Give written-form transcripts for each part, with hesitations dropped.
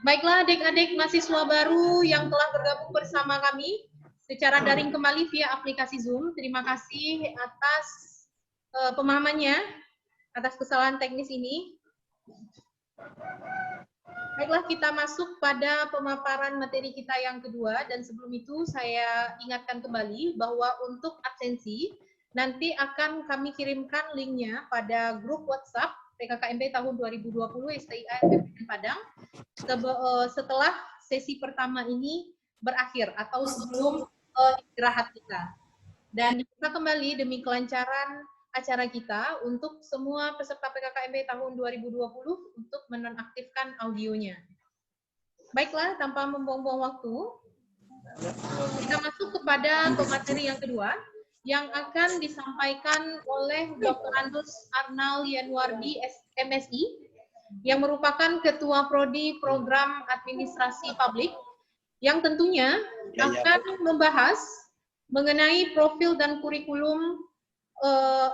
Baiklah adik-adik mahasiswa baru yang telah bergabung bersama kami secara daring kembali via aplikasi Zoom. Terima kasih atas pemahamannya, atas kesalahan teknis ini. Baiklah, kita masuk pada pemaparan materi kita yang kedua, dan sebelum itu saya ingatkan kembali bahwa untuk absensi nanti akan kami kirimkan linknya pada grup WhatsApp PKKMB tahun 2020 STIA FPN Padang setelah sesi pertama ini berakhir atau sebelum istirahat kita. Dan kita kembali demi kelancaran acara kita untuk semua peserta PKKMB tahun 2020 untuk menonaktifkan audionya. Baiklah, tanpa membuang-buang waktu, kita masuk kepada pemateri yang kedua yang akan disampaikan oleh Dr. Andus Arnal Yanwardi, MSI, yang merupakan Ketua Prodi Program Administrasi Publik, yang tentunya akan membahas mengenai profil dan kurikulum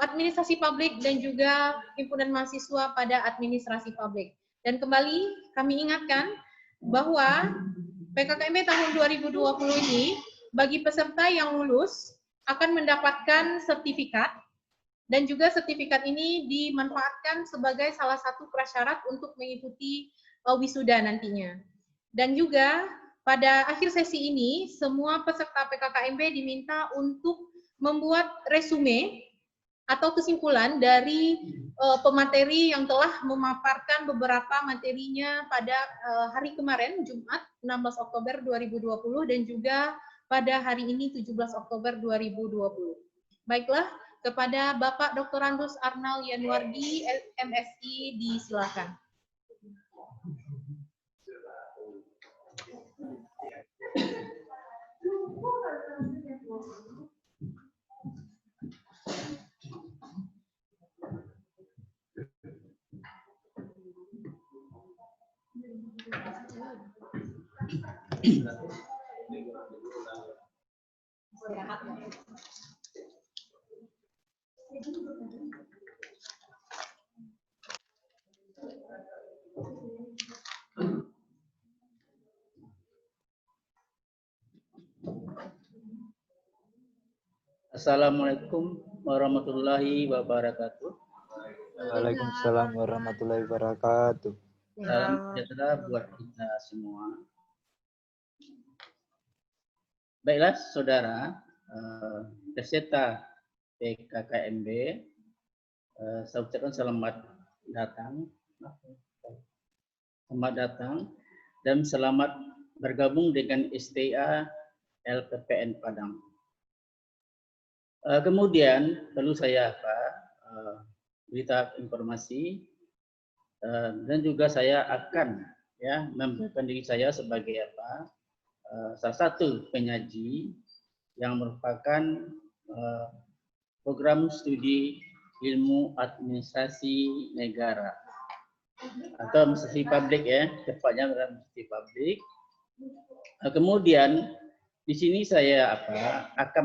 administrasi publik dan juga himpunan mahasiswa pada administrasi publik. Dan kembali kami ingatkan bahwa PKKMB tahun 2020 ini bagi peserta yang lulus akan mendapatkan sertifikat, dan juga sertifikat ini dimanfaatkan sebagai salah satu prasyarat untuk mengikuti wisuda nantinya. Dan juga pada akhir sesi ini semua peserta PKKMB diminta untuk membuat resume atau kesimpulan dari pemateri yang telah memaparkan beberapa materinya pada hari kemarin, Jumat 16 Oktober 2020, dan juga pada hari ini 17 Oktober 2020. Baiklah, kepada Bapak Dr. Andus Arnal Yanwardi, MSI, disilakan. Assalamualaikum warahmatullahi wabarakatuh. Waalaikumsalam warahmatullahi wabarakatuh. Salam sejahtera buat kita semua. Baiklah saudara, peserta PKKMB, saya ucapkan selamat datang dan selamat bergabung dengan STIA LPPN Padang. Kemudian perlu saya berita informasi, dan juga saya akan memperkenalkan diri saya sebagai salah satu penyaji yang merupakan program studi ilmu administrasi negara atau administrasi publik, tepatnya administrasi publik. Kemudian di sini saya akan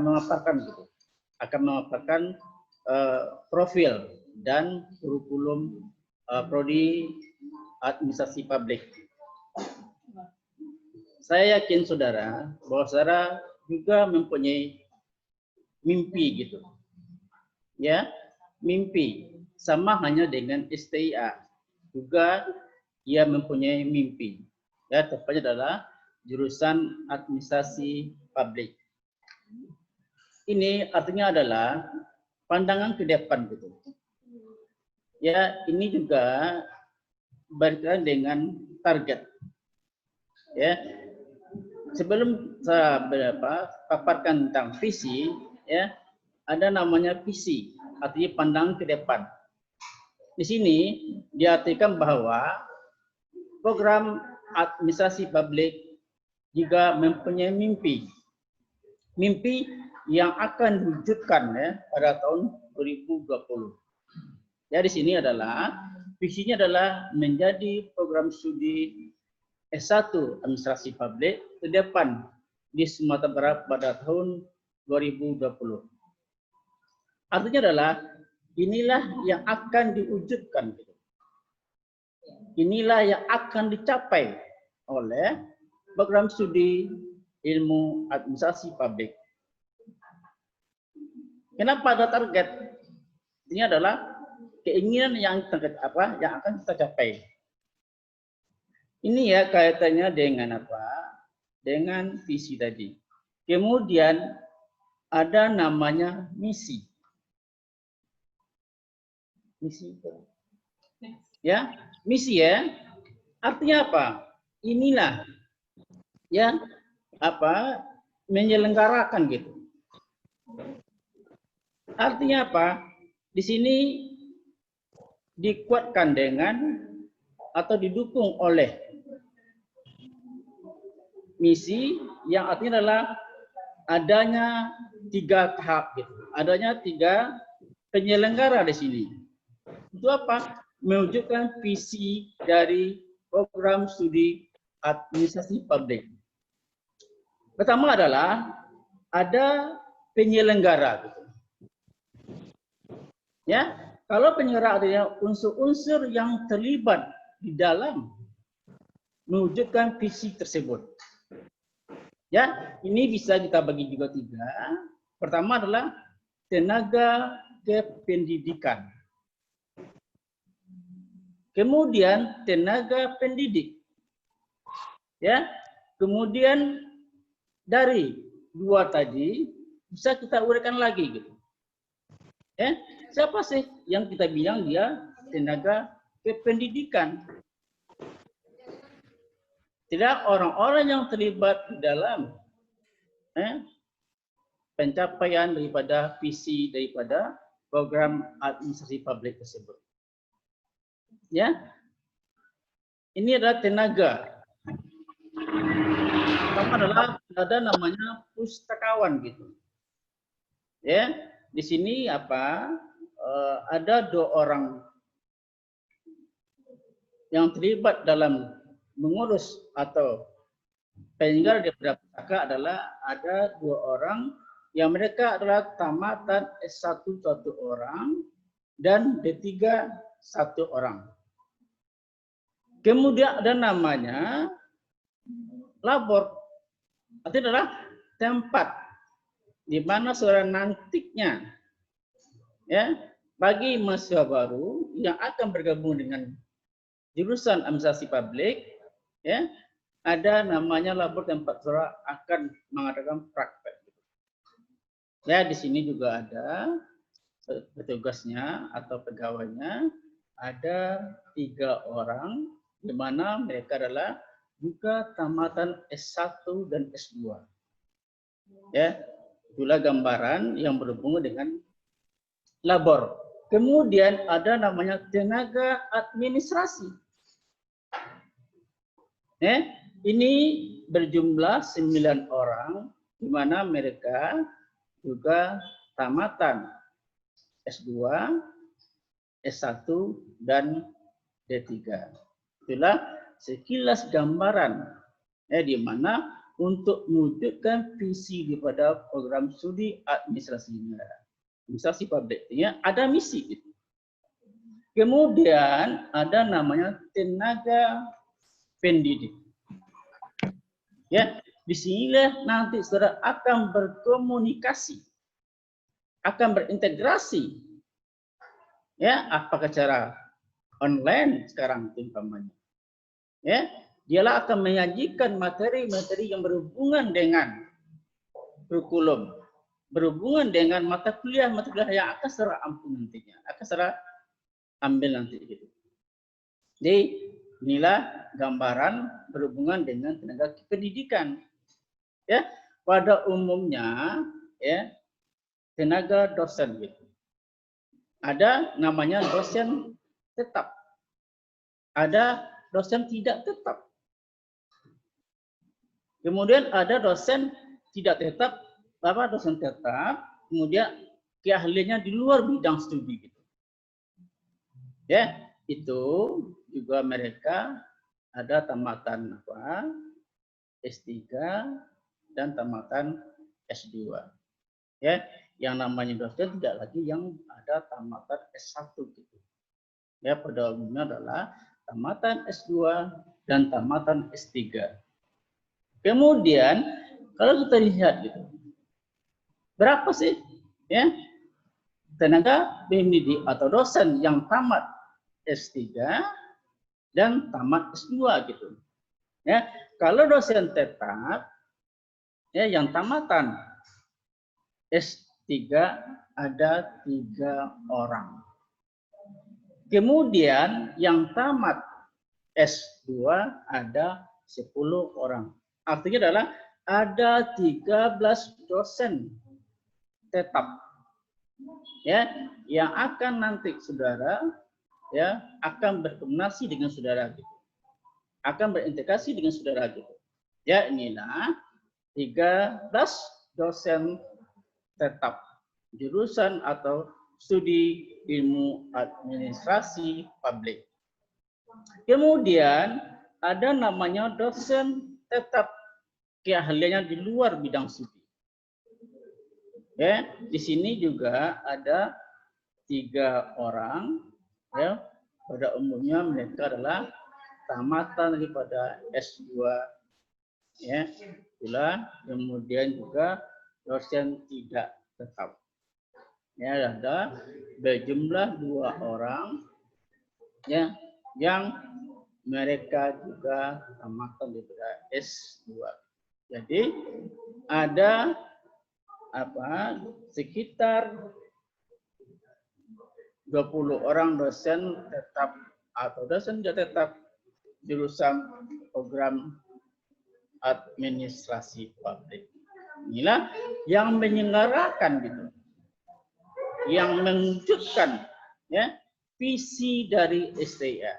memaparkan profil dan kurikulum prodi administrasi publik. Saya yakin saudara bahwa saudara juga mempunyai mimpi gitu. Ya, mimpi sama hanya dengan STIA. Juga ia mempunyai mimpi. Ya, tepatnya adalah jurusan administrasi publik. Ini artinya adalah pandangan ke depan gitu. Ya, ini juga berkaitan dengan target. Ya, sebelum saya paparkan tentang visi, ya, ada namanya visi, artinya pandangan ke depan. Di sini diartikan bahwa program administrasi publik juga mempunyai mimpi yang akan diwujudkan pada tahun 2020. Ya, di sini adalah visinya adalah menjadi program studi S1 administrasi publik ke depan di Sumatera Barat pada tahun 2020. Artinya adalah inilah yang akan diwujudkan. Inilah yang akan dicapai oleh program studi ilmu administrasi publik. Kenapa ada target? Ini adalah keinginan yang akan kita capai. Ini ya kaitannya dengan apa? Dengan visi tadi. Kemudian ada namanya misi. Misi. Ya, misi ya. Artinya apa? Inilah ya apa? Menyelenggarakan gitu. Artinya apa? Di sini dikuatkan dengan atau didukung oleh misi yang artinya adalah adanya 3 tahap gitu. Adanya 3 penyelenggara di sini. Itu apa? Mewujudkan visi dari program studi administrasi publik. Pertama adalah ada penyelenggara gitu. Ya, kalau penyelenggara artinya unsur-unsur yang terlibat di dalam mewujudkan visi tersebut. Ya, ini bisa kita bagi juga 3. Pertama adalah tenaga kependidikan. Kemudian tenaga pendidik. Ya, kemudian dari 2 tadi bisa kita uraikan lagi gitu. Ya, siapa sih yang kita bilang dia tenaga kependidikan? Tidak orang-orang yang terlibat di dalam pencapaian daripada visi daripada program administrasi publik tersebut. Ya, ini adalah tenaga. Pertama adalah ada namanya pustakawan gitu. Ya, di sini apa? Ada 2 orang yang terlibat dalam mengurus atau penyelenggara daripada pustaka adalah ada 2 orang yang mereka adalah tamatan S1 1 orang dan D3 1 orang. Kemudian ada namanya labor. Artinya adalah tempat di mana saudara nantinya ya bagi mahasiswa baru yang akan bergabung dengan jurusan administrasi publik ya ada namanya labor tempat saudara akan mengadakan praktek. Ya di sini juga ada petugasnya atau pegawainya ada 3 orang di mana mereka adalah juga tamatan S1 dan S2. Ya, itulah gambaran yang berhubungan dengan labor. Kemudian ada namanya tenaga administrasi. Ini berjumlah 9 orang di mana mereka juga tamatan S2, S1 dan D3. Itulah sekilas gambaran di mana untuk mewujudkan visi daripada program studi administrasi publik ya, ada misi. Kemudian ada namanya tenaga pendidik. Ya, di sinilah nanti saudara akan berkomunikasi, akan berintegrasi. Ya, apakah cara online sekarang umpamanya. Ya, dialah akan menyajikan materi-materi yang berhubungan dengan kurikulum, berhubungan dengan mata kuliah yang akan saudara ampu nantinya, akan saudara ambil nanti gitu. Jadi inilah gambaran berhubungan dengan tenaga pendidikan. Ya, pada umumnya ya tenaga dosen gitu. Ada namanya dosen tetap. Ada dosen tidak tetap. Kemudian ada dosen tidak tetap, dosen tetap, kemudian keahliannya di luar bidang studi gitu. Ya, itu juga mereka ada tamatan S3 dan tamatan S2. Ya, yang namanya dosen tidak lagi yang ada tamatan S1 gitu. Ya, pada umumnya adalah tamatan S2 dan tamatan S3. Kemudian kalau kita lihat gitu, berapa sih ya tenaga pendidik atau dosen yang tamat S3 dan tamat S2 gitu. Ya, kalau dosen tetap ya yang tamatan S3 ada 3 orang. Kemudian yang tamat S2 ada 10 orang. Artinya adalah ada 13 dosen tetap ya yang akan nanti saudara ya akan berkomunikasi dengan saudara gitu. Akan berintegrasi dengan saudara gitu. Ya, inilah 13 dosen tetap jurusan atau studi ilmu administrasi publik. Kemudian ada namanya dosen tetap keahliannya di luar bidang studi. Ya, di sini juga ada 3 orang ya, pada umumnya mereka adalah tamatan daripada S2 ya, itulah. Kemudian juga dosen tidak tetap. Ya, ada berjumlah 2 orang ya yang mereka juga tamatan daripada S2. Jadi ada sekitar 20 orang dosen tetap atau dosen tidak tetap jurusan program administrasi publik. Inilah yang menyelenggarakan gitu, yang mewujudkan ya visi dari STIA.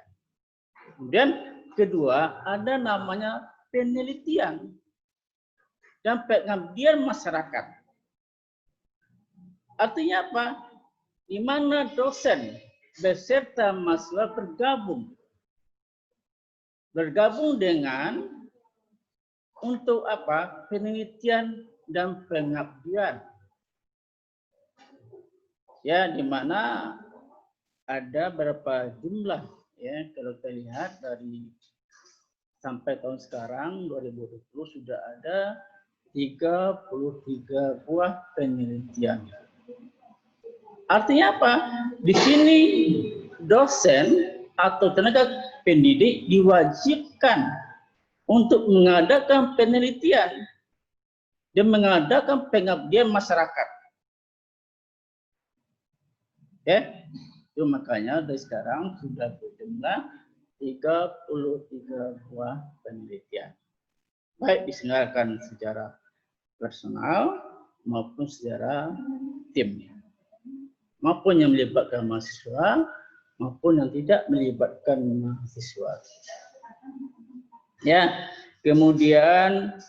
Kemudian kedua ada namanya penelitian dan pengabdian masyarakat. Artinya apa? Di mana dosen beserta mahasiswa bergabung dengan untuk apa? Penelitian dan pengabdian. Ya, di mana ada berapa jumlah ya, kalau kita lihat dari sampai tahun sekarang 2020 sudah ada 33 buah penelitian. Artinya apa? Di sini dosen atau tenaga pendidik diwajibkan untuk mengadakan penelitian dan mengadakan pengabdian masyarakat. Ya, itu makanya dari sekarang sudah berjumlah 33 buah penelitian. Baik diselenggarakan secara personal maupun secara tim. Maupun yang melibatkan mahasiswa maupun yang tidak melibatkan mahasiswa. Ya, kemudian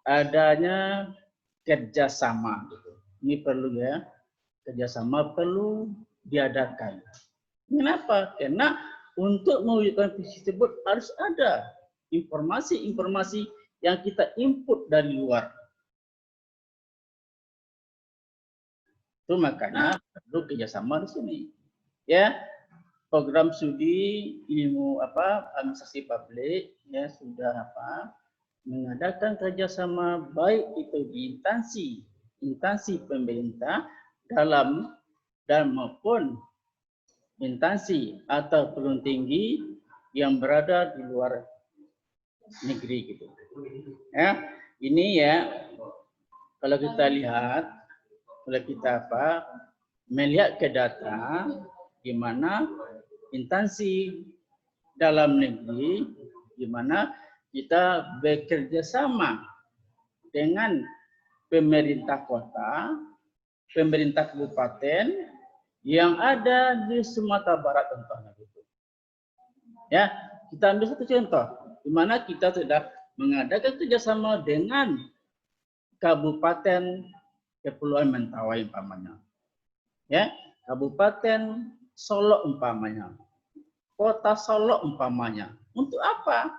adanya kerjasama. Ini perlu ya, kerjasama perlu diadakan. Kenapa? Karena untuk mewujudkan visi tersebut harus ada informasi-informasi yang kita input dari luar. Itu makanya perlu kerjasama di sini. Ya, program studi ilmu administrasi publik ya sudah mengadakan kerjasama baik itu di instansi pemerintah dalam dan maupun instansi atau perguruan tinggi yang berada di luar negeri gitu. Ya, ini ya kalau kita lihat, kalau kita melihat ke data di mana instansi dalam negeri di mana kita bekerja sama dengan pemerintah kota, pemerintah kabupaten yang ada di Sumatera Barat contohnya gitu. Ya, kita ambil satu contoh di mana kita sudah mengadakan kerjasama dengan Kabupaten Kepulauan Mentawai umpamanya. Ya, Kabupaten Solok umpamanya. Kota Solok umpamanya. Untuk apa?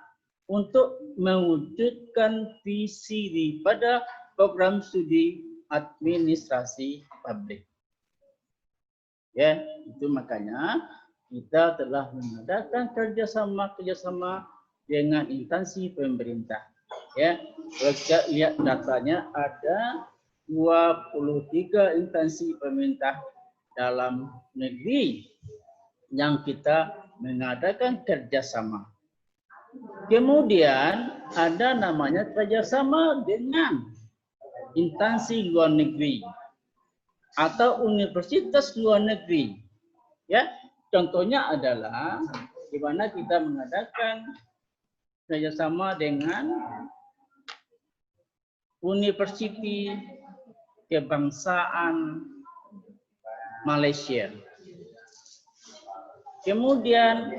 Untuk mewujudkan visi daripada program studi administrasi publik. Ya, itu makanya kita telah mengadakan kerjasama dengan instansi pemerintah. Ya, kalau kita lihat datanya ada 23 instansi pemerintah dalam negeri yang kita mengadakan kerjasama. Kemudian ada namanya kerjasama dengan instansi luar negeri atau universitas luar negeri. Ya, contohnya adalah di mana kita mengadakan kerjasama dengan Universiti Kebangsaan Malaysia. Kemudian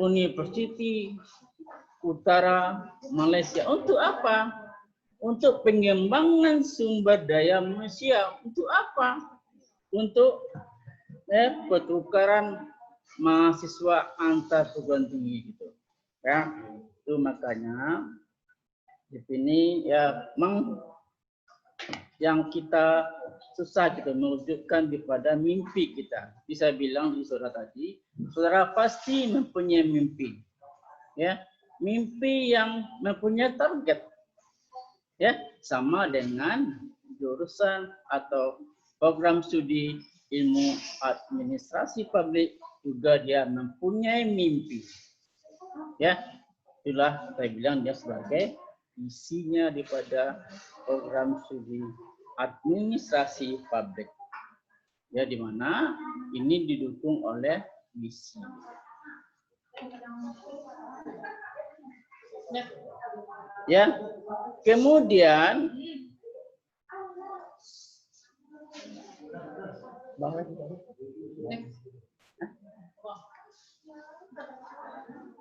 Universiti Utara Malaysia. Untuk apa? Untuk pengembangan sumber daya manusia. Untuk apa? Untuk pertukaran mahasiswa antar perguruan tinggi gitu. Ya, itu makanya di sini ya memang yang kita susah gitu mewujudkan daripada mimpi kita. Bisa bilang di saudara tadi, saudara pasti mempunyai mimpi. Ya, mimpi yang mempunyai target. Ya, sama dengan jurusan atau program studi ilmu administrasi publik juga dia mempunyai mimpi. Ya, itulah saya bilang dia sebagai isinya daripada program studi administrasi publik. Ya, di mana ini didukung oleh misi. Ya, kemudian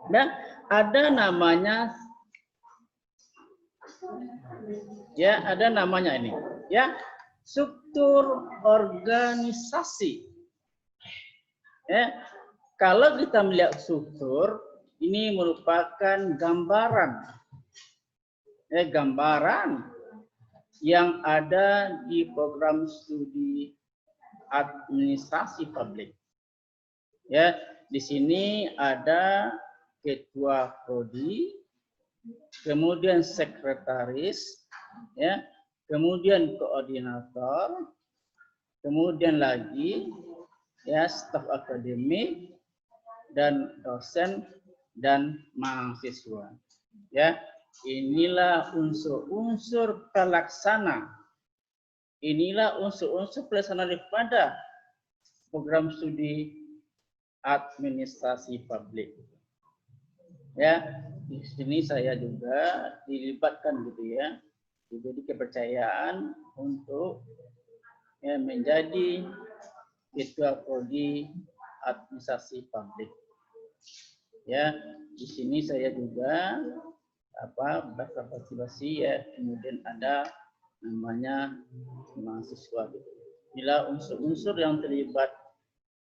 dan ada namanya ini ya, struktur organisasi. Ya, kalau kita melihat struktur ini merupakan gambaran yang ada di program studi administrasi publik. Ya, di sini ada ketua prodi, kemudian sekretaris, ya, kemudian koordinator, kemudian lagi ya staf akademik dan dosen dan mahasiswa. Ya, inilah unsur-unsur pelaksana. Inilah unsur-unsur pelaksana daripada program studi administrasi publik. Ya, di sini saya juga dilibatkan gitu ya, diberi kepercayaan untuk ya, menjadi ketua prodi administrasi publik. Ya, di sini saya juga berpartisipasi ya, kemudian ada namanya mahasiswa gitu. Inilah unsur-unsur yang terlibat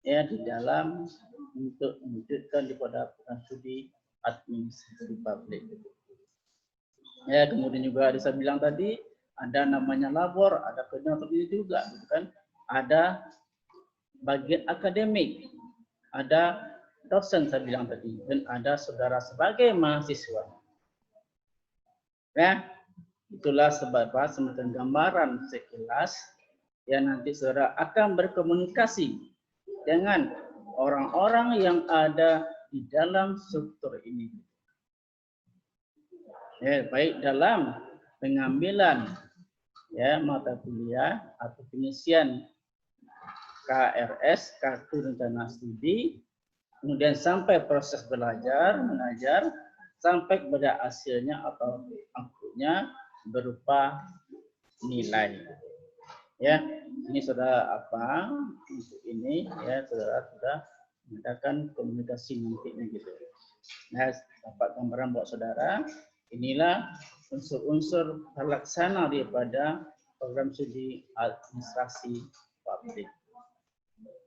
ya di dalam untuk mewujudkan daripada program studi administrasi publik. Ya, kemudian juga saya bilang tadi ada namanya labor, ada koordinator juga, gitu kan? Ada bagian akademik, ada dosen saya bilang tadi, dan ada saudara sebagai mahasiswa. Ya, itulah sebab semacam gambaran sekilas yang nanti saudara akan berkomunikasi dengan orang-orang yang ada di dalam struktur ini. Ya, baik dalam pengambilan ya mata kuliah atau pengisian KRS, kartu rencana studi, kemudian sampai proses belajar, mengajar, sampai pada hasilnya atau outputnya berupa nilai. Ya, ini saudara untuk ini ya saudara sudah mengadakan komunikasi nantinya gitu. Nah, dapat gambaran buat saudara. Inilah unsur-unsur terlaksana daripada program studi administrasi publik.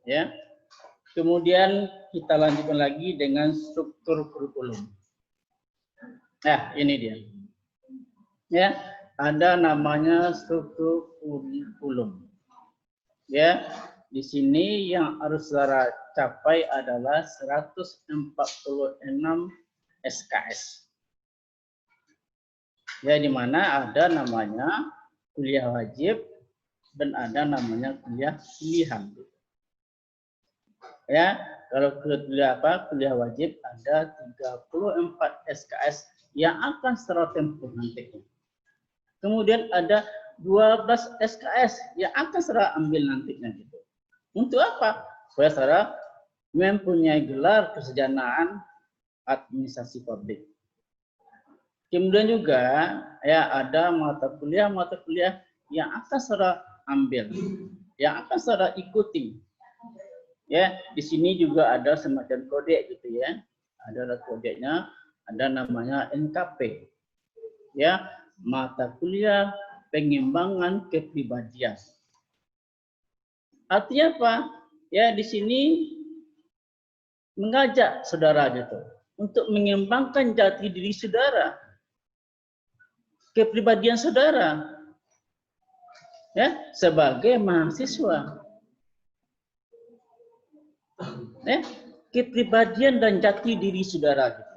Ya. Kemudian kita lanjutkan lagi dengan struktur kurikulum. Nah, ini dia. Ya, ada namanya struktur kurikulum. Ya, di sini yang harus saudara capai adalah 146 SKS. Ya, di mana ada namanya kuliah wajib dan ada namanya kuliah pilihan. Ya, kalau kuliah wajib ada 34 SKS yang akan secara tempuh nantinya. Kemudian ada 12 SKS yang akan secara ambil nantinya gitu. Untuk apa? Supaya secara mempunyai gelar kesarjanaan administrasi publik. Kemudian juga ya ada mata kuliah yang akan secara ambil, yang akan secara ikuti. Ya, di sini juga ada semacam kode gitu ya. Ada kodenya, ada namanya NKP. Ya, mata kuliah pengembangan kepribadian. Artinya apa? Ya, di sini mengajak saudara gitu untuk mengembangkan jati diri saudara, kepribadian saudara, ya, sebagai mahasiswa. Kepribadian dan jati diri saudara gitu.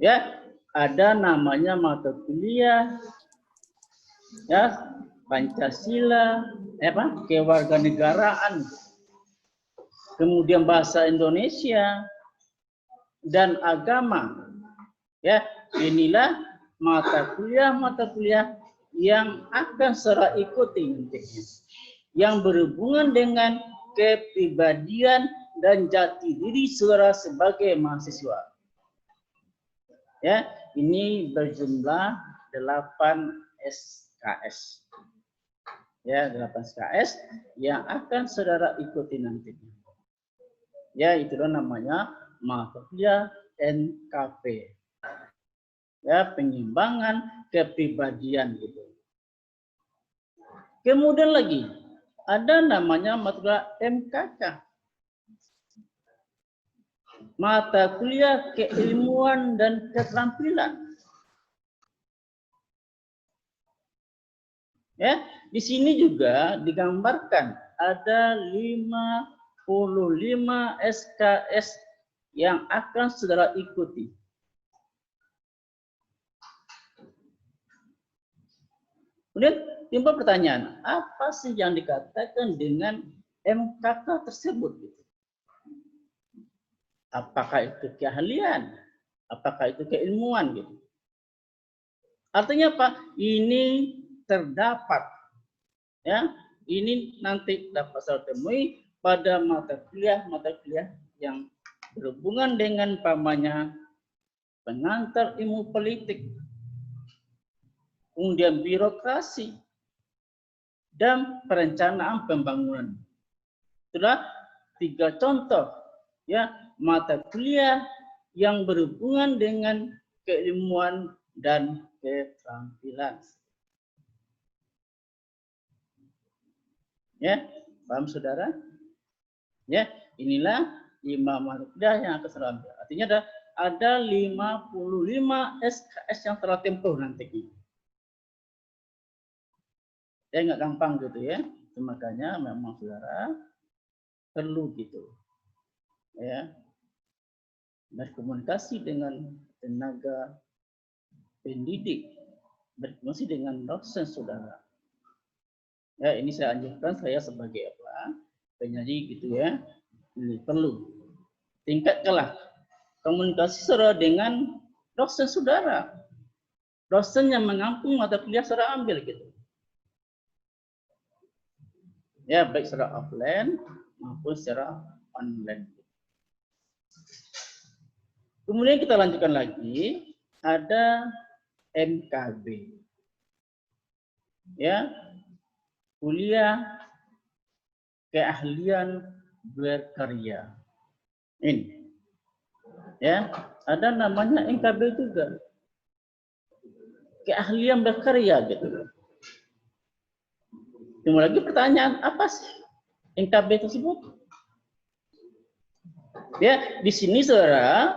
Ya, ada namanya mata kuliah ya, Pancasila, kewarganegaraan, kemudian bahasa Indonesia dan agama. Ya, inilah mata kuliah yang akan secara ikuti nantinya, yang berhubungan dengan kepribadian dan jati diri saudara sebagai mahasiswa. Ya, ini berjumlah 8 SKS. Ya, 8 SKS yang akan saudara ikuti nantinya. Ya, itulah namanya mata kuliah NKP. Ya, pengembangan kepribadian gitu. Kemudian lagi ada namanya mata kuliah MKK. Mata kuliah keilmuan dan keterampilan. Ya, di sini juga digambarkan ada 55 SKS yang akan saudara ikuti. Kemudian timbul pertanyaan, apa sih yang dikatakan dengan MKK tersebut? Apakah itu keahlian? Apakah itu keilmuan? Gitu. Artinya apa? Ini terdapat, ya, ini nanti dapat saya temui pada mata kuliah yang berhubungan dengan pamannya pengantar ilmu politik, kemudian birokrasi, dan perencanaan pembangunan. Itulah 3 contoh ya mata kuliah yang berhubungan dengan keilmuan dan keterampilan. Ya, paham saudara? Ya, inilah 5 mata kuliah yang akan saudara ambil. Artinya ada 55 SKS yang telah tempuh nanti. Ya, nggak gampang gitu ya. Makanya memang saudara perlu gitu. Ya. Berkomunikasi dengan tenaga pendidik, berkomunikasi dengan dosen saudara. Ya, ini saya anjurkan saya sebagai penyanyi gitu ya. Ini perlu tingkatkanlah komunikasi saudara dengan dosen saudara. Dosen yang mengampung mata kuliah saudara ambil gitu. Ya, baik secara offline maupun secara online. Kemudian kita lanjutkan lagi, ada MKB. Ya, kuliah keahlian berkarya. Ini. Ya, ada namanya MKB juga. Keahlian berkarya gitu. Timbul lagi pertanyaan, apa sih MKB tersebut? Ya, di sini saudara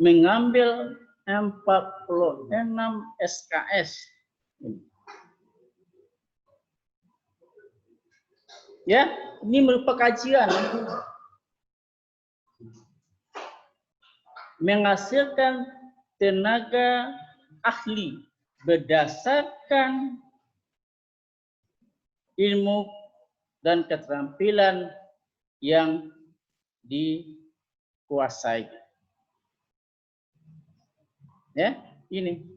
mengambil 46 SKS. Ya, ini merupakan kajian. menghasilkan tenaga ahli berdasarkan ilmu dan keterampilan yang dikuasai. Ya, ini.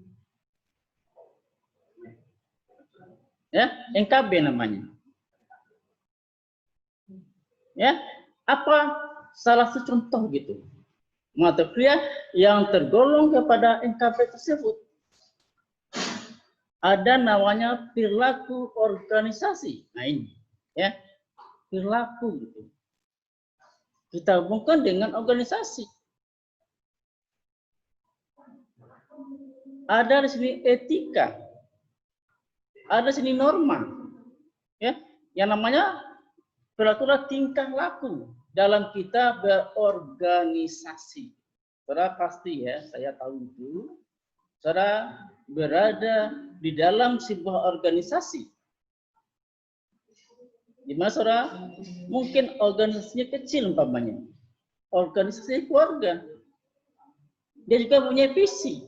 Ya, NKB namanya. Ya, apa salah satu contoh gitu? Mata kuliah yang tergolong kepada NKB tersebut ada namanya perilaku organisasi. Nah ini, ya, perilaku gitu. Kita hubungkan dengan organisasi. Ada di sini etika, ada di sini norma, ya, yang namanya perilaku tingkah laku dalam kita berorganisasi. Saudara pasti ya, saya tahu itu. Saudara berada di dalam sebuah organisasi. Di mana saudara mungkin organisasinya kecil umpamanya. Organisasi keluarga. Dia juga punya visi.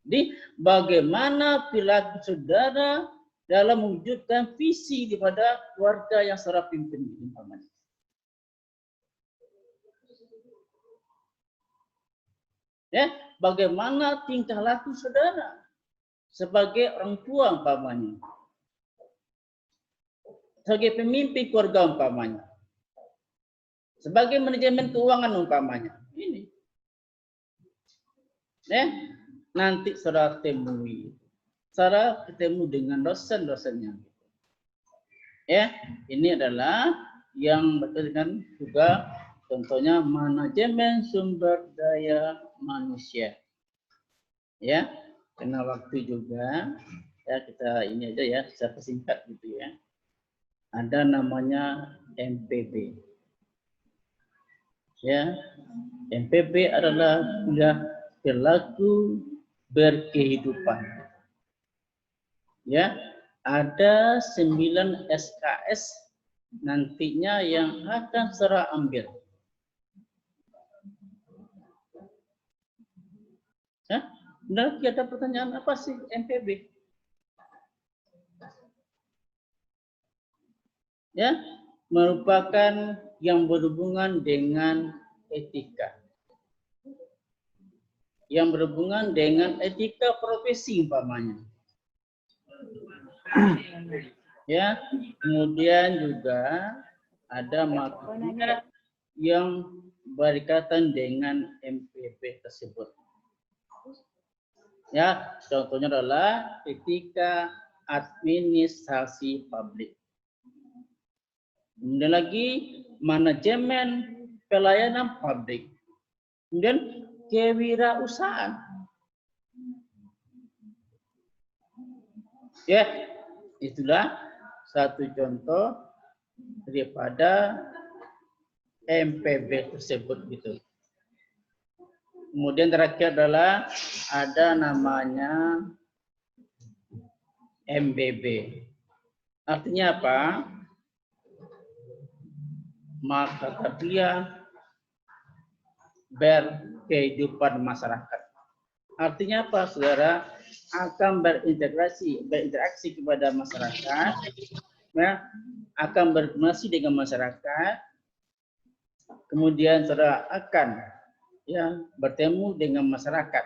Jadi bagaimana perilaku saudara dalam mewujudkan visi daripada keluarga yang saudara pimpin umpamanya. Ya, bagaimana tingkah laku saudara sebagai orang tua umpamanya, sebagai pemimpin keluarga umpamanya, sebagai manajemen keuangan umpamanya. Ini, ya, nanti saudara temui, saudara ketemu dengan dosen-dosennya. Ya, ini adalah yang berkaitan juga contohnya manajemen sumber daya manusia. Ya, karena waktu juga ya kita ini aja ya, saya persingkat gitu ya. Ada namanya MPB. Ya, MPB adalah perilaku berkehidupan. Ya, ada 9 SKS nantinya yang akan saudara ambil. Ya, benar, ada pertanyaan apa sih MPB? Ya, merupakan yang berhubungan dengan etika. Yang berhubungan dengan etika profesi umpamanya. Ya, kemudian juga ada materi yang berkaitan dengan MPB tersebut. Ya, contohnya adalah etika administrasi publik. Kemudian lagi manajemen pelayanan publik. Kemudian kewirausahaan. Ya, itulah satu contoh daripada MPB tersebut gitu. Kemudian terakhir adalah ada namanya MBB. Artinya apa? Mata kuliah berkehidupan masyarakat. Artinya apa, saudara? Akan berinteraksi kepada masyarakat, ya, akan berinteraksi dengan masyarakat. Kemudian saudara akan ya bertemu dengan masyarakat.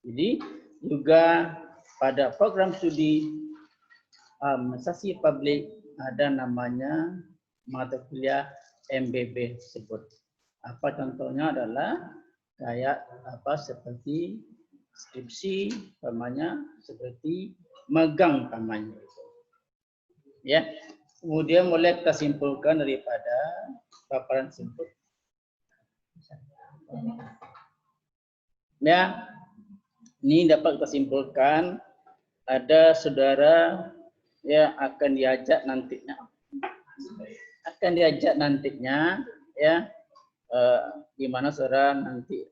Jadi juga pada program studi administrasi publik ada namanya mata kuliah MBB tersebut. Apa contohnya adalah kayak apa seperti skripsi, namanya seperti magang namanya. Ya, kemudian mulai kita simpulkan daripada paparan tersebut. Ya, ini dapat kita simpulkan ada saudara yang akan diajak nantinya, ya, di mana saudara nanti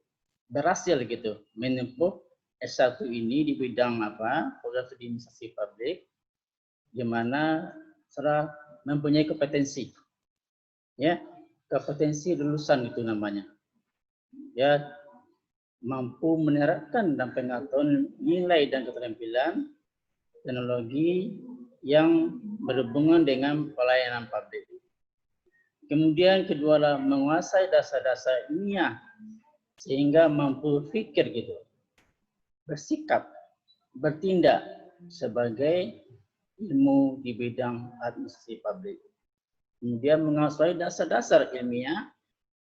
berhasil gitu menempuh S1 ini di bidang apa, program studi administrasi publik, di mana saudara mempunyai kompetensi, ya, kompetensi lulusan itu namanya, ya, mampu menerapkan dan pengetahuan nilai dan keterampilan teknologi yang berhubungan dengan pelayanan publik. Kemudian kedua adalah menguasai dasar-dasar ilmiah sehingga mampu pikir gitu, bersikap, bertindak sebagai ilmu di bidang administrasi publik. Kemudian menguasai dasar-dasar ilmiah,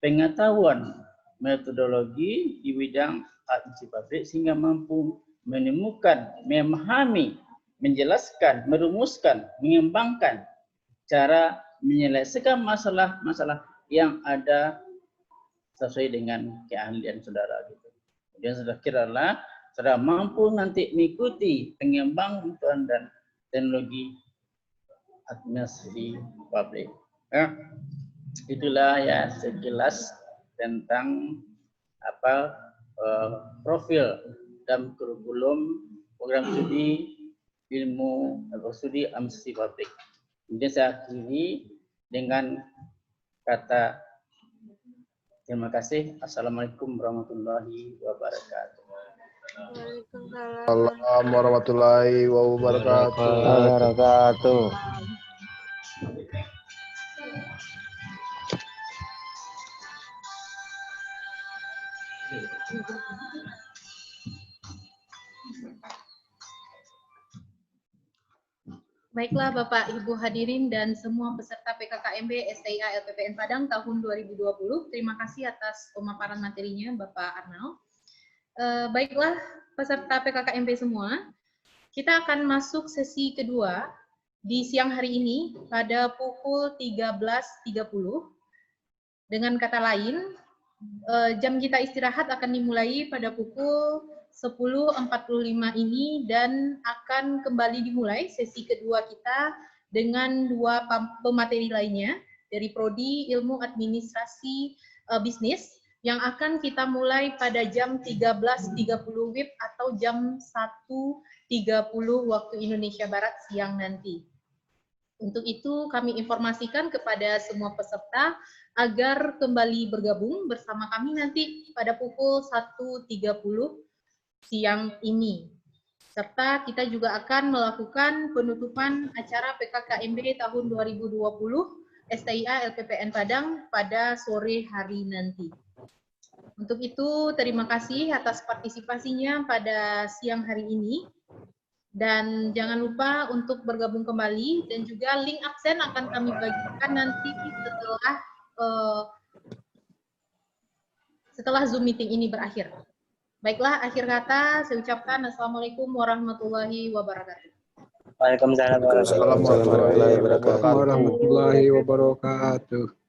pengetahuan metodologi di bidang administrasi publik sehingga mampu menemukan, memahami, menjelaskan, merumuskan, mengembangkan cara menyelesaikan masalah-masalah yang ada sesuai dengan keahlian saudara gitu. Kemudian sudah kiralah saudara mampu nanti mengikuti pengembangan dan teknologi administrasi publik. Ya. Itulah ya sekilas tentang profil dan kurikulum program studi ilmu atau studi administrasi publik. Kemudian saya akhiri dengan kata terima kasih. Assalamualaikum warahmatullahi wabarakatuh. Waalaikumsalam warahmatullahi wabarakatuh. Baiklah Bapak Ibu hadirin dan semua peserta PKKMB STIA LPPN Padang tahun 2020. Terima kasih atas pemaparan materinya Bapak Arnald. Baiklah peserta PKKMB semua, kita akan masuk sesi kedua di siang hari ini pada pukul 13.30. Dengan kata lain, jam kita istirahat akan dimulai pada pukul 10.45 ini dan akan kembali dimulai sesi kedua kita dengan dua pemateri lainnya dari Prodi Ilmu Administrasi Bisnis yang akan kita mulai pada jam 13.30 WIB atau jam 1.30 waktu Indonesia Barat siang nanti. Untuk itu kami informasikan kepada semua peserta agar kembali bergabung bersama kami nanti pada pukul 1.30 siang ini. Serta kita juga akan melakukan penutupan acara PKKMB tahun 2020 STIA LPPN Padang pada sore hari nanti. Untuk itu, terima kasih atas partisipasinya pada siang hari ini. Dan jangan lupa untuk bergabung kembali dan juga link absen akan kami bagikan nanti setelah Zoom meeting ini berakhir. Baiklah, akhir kata saya ucapkan Assalamualaikum warahmatullahi wabarakatuh. Waalaikumsalam warahmatullahi wabarakatuh. Warahmatullahi wabarakatuh.